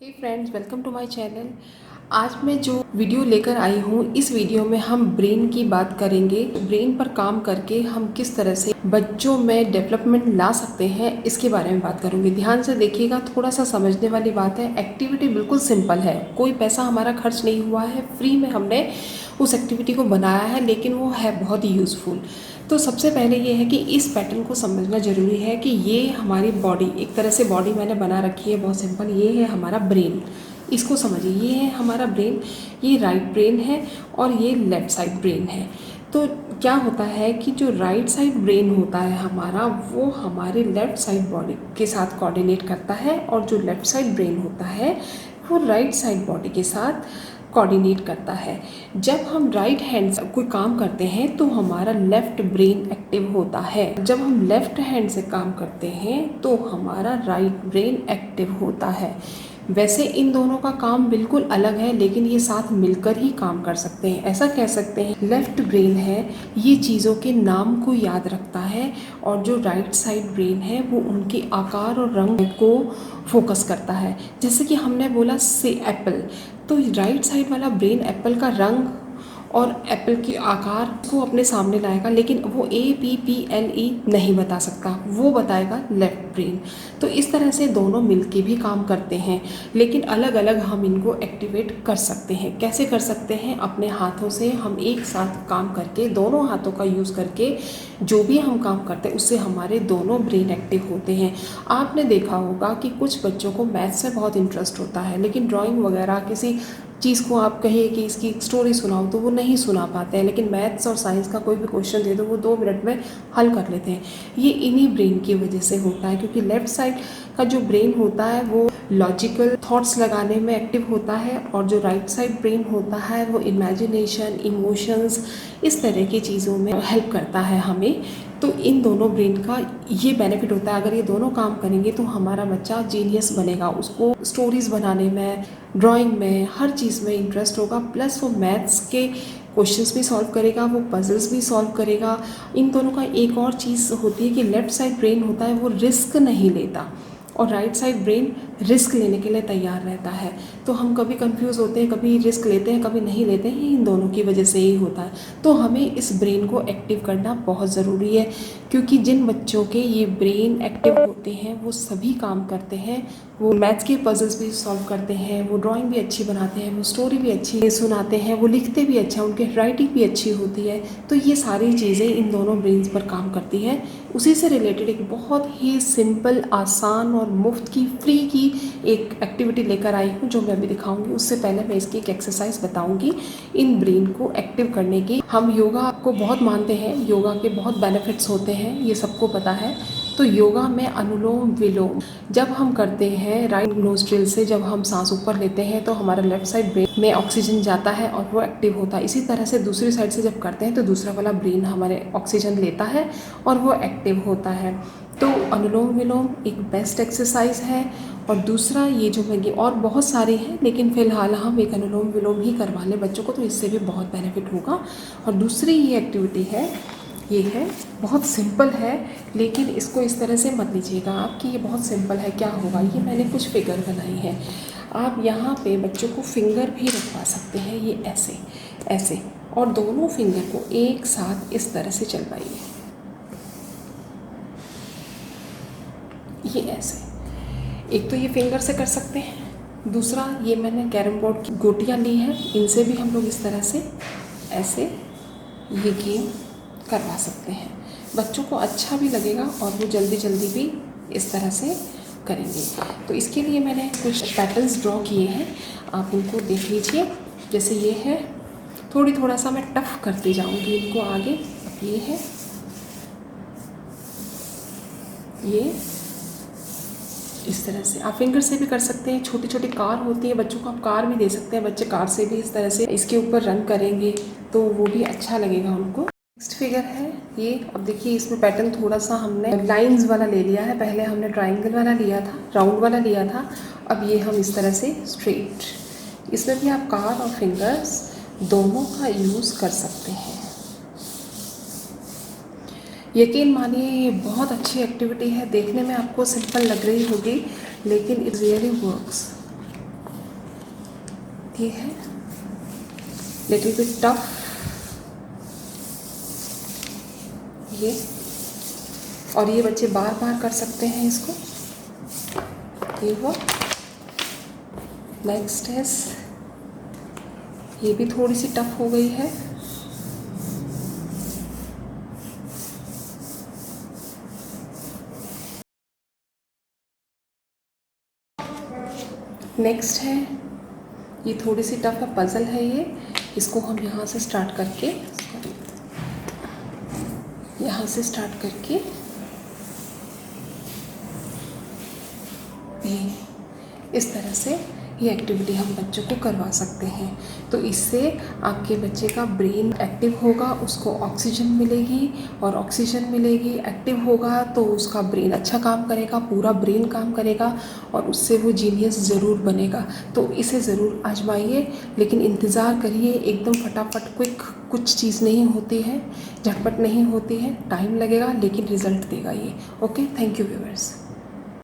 Hey friends, welcome to my channel. आज मैं जो वीडियो लेकर आई हूँ, इस वीडियो में हम ब्रेन की बात करेंगे। ब्रेन पर काम करके हम किस तरह से बच्चों में डेवलपमेंट ला सकते हैं, इसके बारे में बात करूँगी। ध्यान से देखिएगा, थोड़ा सा समझने वाली बात है। एक्टिविटी बिल्कुल सिंपल है, कोई पैसा हमारा खर्च नहीं हुआ है, फ्री में हमने उस एक्टिविटी को बनाया है, लेकिन वो है बहुत ही यूज़फुल। तो सबसे पहले ये है कि इस पैटर्न को समझना ज़रूरी है कि ये हमारी बॉडी, एक तरह से बॉडी मैंने बना रखी है बहुत सिंपल। ये है हमारा ब्रेन, इसको समझिए। ये है हमारा ब्रेन, ये राइट ब्रेन है और ये लेफ़्ट साइड ब्रेन है। तो क्या होता है कि जो राइट साइड ब्रेन होता है हमारा, वो हमारे लेफ़्ट साइड बॉडी के साथ कोऑर्डिनेट करता है, और जो लेफ़्ट साइड ब्रेन होता है वो राइट साइड बॉडी के साथ कोऑर्डिनेट करता है। जब हम राइट हैंड से कोई काम करते हैं तो हमारा लेफ़्ट ब्रेन एक्टिव होता है। जब हम लेफ़्ट हैंड से काम करते हैं तो हमारा राइट ब्रेन एक्टिव होता है। वैसे इन दोनों का काम बिल्कुल अलग है, लेकिन ये साथ मिलकर ही काम कर सकते हैं। ऐसा कह सकते हैं लेफ़्ट ब्रेन है, ये चीज़ों के नाम को याद रखता है, और जो राइट साइड ब्रेन है वो उनके आकार और रंग को फोकस करता है। जैसे कि हमने बोला से एप्पल, तो राइट साइड वाला ब्रेन एप्पल का रंग और एप्पल के आकार को अपने सामने लाएगा, लेकिन वो APPLE नहीं बता सकता, वो बताएगा लेफ़्ट ब्रेन। तो इस तरह से दोनों मिलके भी काम करते हैं, लेकिन अलग अलग हम इनको एक्टिवेट कर सकते हैं। कैसे कर सकते हैं? अपने हाथों से हम एक साथ काम करके, दोनों हाथों का यूज़ करके जो भी हम काम करते हैं उससे हमारे दोनों ब्रेन एक्टिव होते हैं। आपने देखा होगा कि कुछ बच्चों को मैथ्स में बहुत इंटरेस्ट होता है, लेकिन ड्राइंग वगैरह किसी चीज़ को आप कहिए कि इसकी स्टोरी सुनाओ तो वो नहीं सुना पाते हैं, लेकिन मैथ्स और साइंस का कोई भी क्वेश्चन दे दो वो 2 मिनट में हल कर लेते हैं। ये इन्हीं ब्रेन की वजह से होता है, क्योंकि लेफ़्ट साइड का जो ब्रेन होता है वो लॉजिकल थॉट्स लगाने में एक्टिव होता है, और जो राइट साइड ब्रेन होता है वो इमेजिनेशन, इमोशंस, इस तरह की चीज़ों में हेल्प करता है हमें। तो इन दोनों ब्रेन का ये बेनिफिट होता है, अगर ये दोनों काम करेंगे तो हमारा बच्चा जीनियस बनेगा। उसको स्टोरीज़ बनाने में, ड्राइंग में, हर चीज़ में इंटरेस्ट होगा, प्लस वो मैथ्स के क्वेश्चंस भी सॉल्व करेगा, वो पजल्स भी सॉल्व करेगा। इन दोनों का एक और चीज़ होती है कि लेफ़्ट साइड ब्रेन होता है वो रिस्क नहीं लेता, और राइट साइड ब्रेन रिस्क लेने के लिए तैयार रहता है। तो हम कभी कंफ्यूज होते हैं, कभी रिस्क लेते हैं, कभी नहीं लेते हैं, इन दोनों की वजह से ही होता है। तो हमें इस ब्रेन को एक्टिव करना बहुत ज़रूरी है, क्योंकि जिन बच्चों के ये ब्रेन एक्टिव होते हैं वो सभी काम करते हैं। वो मैथ्स के पजल्स भी सॉल्व करते हैं, वो ड्राइंग भी अच्छी बनाते हैं, वो स्टोरी भी अच्छी सुनाते हैं, वो लिखते भी अच्छा, उनकी राइटिंग भी अच्छी होती है। तो ये सारी चीज़ें इन दोनों ब्रेन्स पर काम करती है। उसी से रिलेटेड एक बहुत ही सिंपल, आसान और मुफ्त की, फ्री की एक एक्टिविटी लेकर आई हूँ, जो मैं अभी दिखाऊंगी। उससे पहले मैं इसकी एक एक्सरसाइज बताऊंगी इन ब्रेन को एक्टिव करने की। हम योगा को बहुत मानते हैं, योगा के बहुत बेनिफिट्स होते हैं, ये सबको पता है। तो योगा में अनुलोम विलोम जब हम करते हैं, राइट नोस्ट्रिल से जब हम सांस ऊपर लेते हैं तो हमारा लेफ्ट साइड ब्रेन में ऑक्सीजन जाता है और वो एक्टिव होता है। इसी तरह से दूसरी साइड से जब करते हैं तो दूसरा वाला ब्रेन हमारे ऑक्सीजन लेता है और वो एक्टिव होता है। तो अनुलोम विलोम एक बेस्ट एक्सरसाइज है। और दूसरा ये जो मैं, और बहुत सारे हैं, लेकिन फ़िलहाल हम एक अनुलोम विलोम ही करवा लें बच्चों को, तो इससे भी बहुत बेनिफिट होगा। और दूसरी ये एक्टिविटी है, ये है, बहुत सिंपल है, लेकिन इसको इस तरह से मत लीजिएगा आप कि ये बहुत सिंपल है, क्या होगा। ये मैंने कुछ फिगर बनाई है, आप यहाँ पे बच्चों को फिंगर भी रखवा सकते हैं, ये ऐसे ऐसे, और दोनों फिंगर को एक साथ इस तरह से चलवाइए, ये ऐसे। एक तो ये फिंगर से कर सकते हैं, दूसरा ये मैंने कैरम बोर्ड की गोटियाँ ली हैं, इनसे भी हम लोग इस तरह से ऐसे ये गेम करवा सकते हैं। बच्चों को अच्छा भी लगेगा और वो जल्दी जल्दी भी इस तरह से करेंगे। तो इसके लिए मैंने कुछ पैटर्न्स ड्रॉ किए हैं, आप उनको देख लीजिए। जैसे ये है, थोड़ा सा मैं टफ करती जाऊंगी इनको आगे। ये है, ये इस तरह से आप फिंगर से भी कर सकते हैं। छोटी छोटी कार होती है, बच्चों को आप कार भी दे सकते हैं, बच्चे कार से भी इस तरह से इसके ऊपर रन करेंगे तो वो भी अच्छा लगेगा उनको। नेक्स्ट फिगर है ये। अब देखिए, इसमें पैटर्न थोड़ा सा हमने लाइंस वाला ले लिया है, पहले हमने ट्राइंगल वाला लिया था, राउंड वाला लिया था, अब ये हम इस तरह से स्ट्रेट। इसमें भी आप कार और फिंगर्स दोनों का यूज़ कर सकते हैं। यकीन मानिए ये बहुत अच्छी एक्टिविटी है, देखने में आपको सिंपल लग रही होगी, लेकिन इट रियली वर्क्स। ये है लिटिल बिट टफ, ये, और ये बच्चे बार बार कर सकते हैं इसको। ये हुआ। नेक्स्ट है, ये भी थोड़ी सी टफ हो गई है। नेक्स्ट है, ये थोड़ी सी टफ है, पजल है ये। इसको हम यहाँ से स्टार्ट करके, यहाँ से स्टार्ट करके ये इस तरह से ये एक्टिविटी हम बच्चों को करवा सकते हैं। तो इससे आपके बच्चे का ब्रेन एक्टिव होगा, उसको ऑक्सीजन मिलेगी, और ऑक्सीजन मिलेगी, एक्टिव होगा तो उसका ब्रेन अच्छा काम करेगा, पूरा ब्रेन काम करेगा, और उससे वो जीनियस ज़रूर बनेगा। तो इसे ज़रूर आजमाइए, लेकिन इंतज़ार करिए, एकदम फटाफट क्विक कुछ चीज़ नहीं होती है, झटपट नहीं होती है, टाइम लगेगा, लेकिन रिज़ल्ट देगा ये। Okay, thank you viewers.